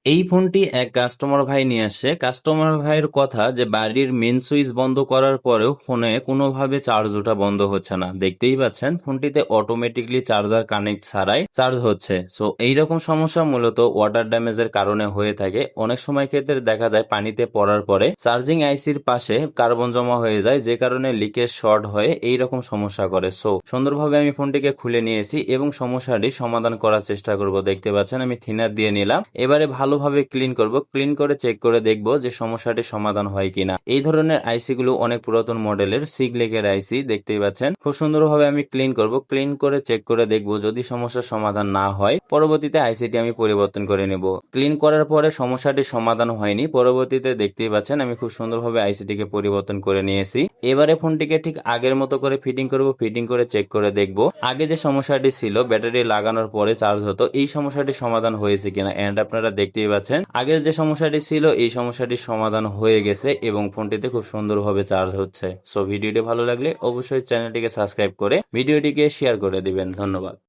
এই ফোনটি এক কাস্টমার ভাই নিয়ে আসে। কাস্টমার ভাইয়ের কথা যে বাড়ির মেন সুইচ বন্ধ করার পরেও ফোনে কোনোভাবে চার্জ ওঠা বন্ধ হচ্ছে না। দেখতেই পাচ্ছেন ফোনটিতে অটোমেটিকলি চার্জার কানেক্ট ছাড়াই চার্জ হচ্ছে। সো এইরকম সমস্যা মূলত ওয়াটার ড্যামেজের কারণে হয়ে থাকে। অনেক সময় ক্ষেত্রে দেখা যায় পানিতে পড়ার পরে চার্জিং আইসির পাশে কার্বন জমা হয়ে যায়, যে কারণে লিকেজ শর্ট হয়ে এইরকম সমস্যা করে। সো সুন্দরভাবে আমি ফোনটিকে খুলে নিয়েছি এবং সমস্যাটি সমাধান করার চেষ্টা করব। দেখতে পাচ্ছেন আমি থিনার দিয়ে নিলাম। এবারে ভালোভাবে ক্লিন করব। ক্লিন করে চেক করে দেখব যে সমস্যাটি সমাধান হয় কিনা। এই ধরনের আইসি গুলো অনেক পুরাতন মডেলের সিগলেকের আইসি, দেখতেই পাচ্ছেন। খুব সুন্দরভাবে আমি ক্লিন করব। ক্লিন করে চেক করে দেখব, যদি সমস্যার সমাধান না হয় পরবর্তীতে আইসিটি আমি পরিবর্তন করে নেব। ক্লিন করার পরে সমস্যাটি সমাধান হয়নি, পরবর্তীতে দেখতেই পাচ্ছেন আমি খুব সুন্দরভাবে আইসিটিকে পরিবর্তন করে নিয়েছি। এবারে ফোনটিকে ঠিক আগের মতো করে ফিটিং করব। ফিটিং করে চেক করে দেখব আগে যে সমস্যাটি ছিল ব্যাটারি লাগানোর পরে চার্জ হতো, এই সমস্যাটি সমাধান হয়েছে কিনা। এন্ড আপনারা দেখতেই পাচ্ছেন আগের যে সমস্যাটি ছিল এই সমস্যাটি সমাধান হয়ে গেছে এবং ফোনটিতে খুব সুন্দরভাবে চার্জ হচ্ছে। সো ভিডিওটি ভালো লাগলে অবশ্যই চ্যানেলটিকে সাবস্ক্রাইব করে ভিডিওটিকে শেয়ার করে দিবেন। ধন্যবাদ।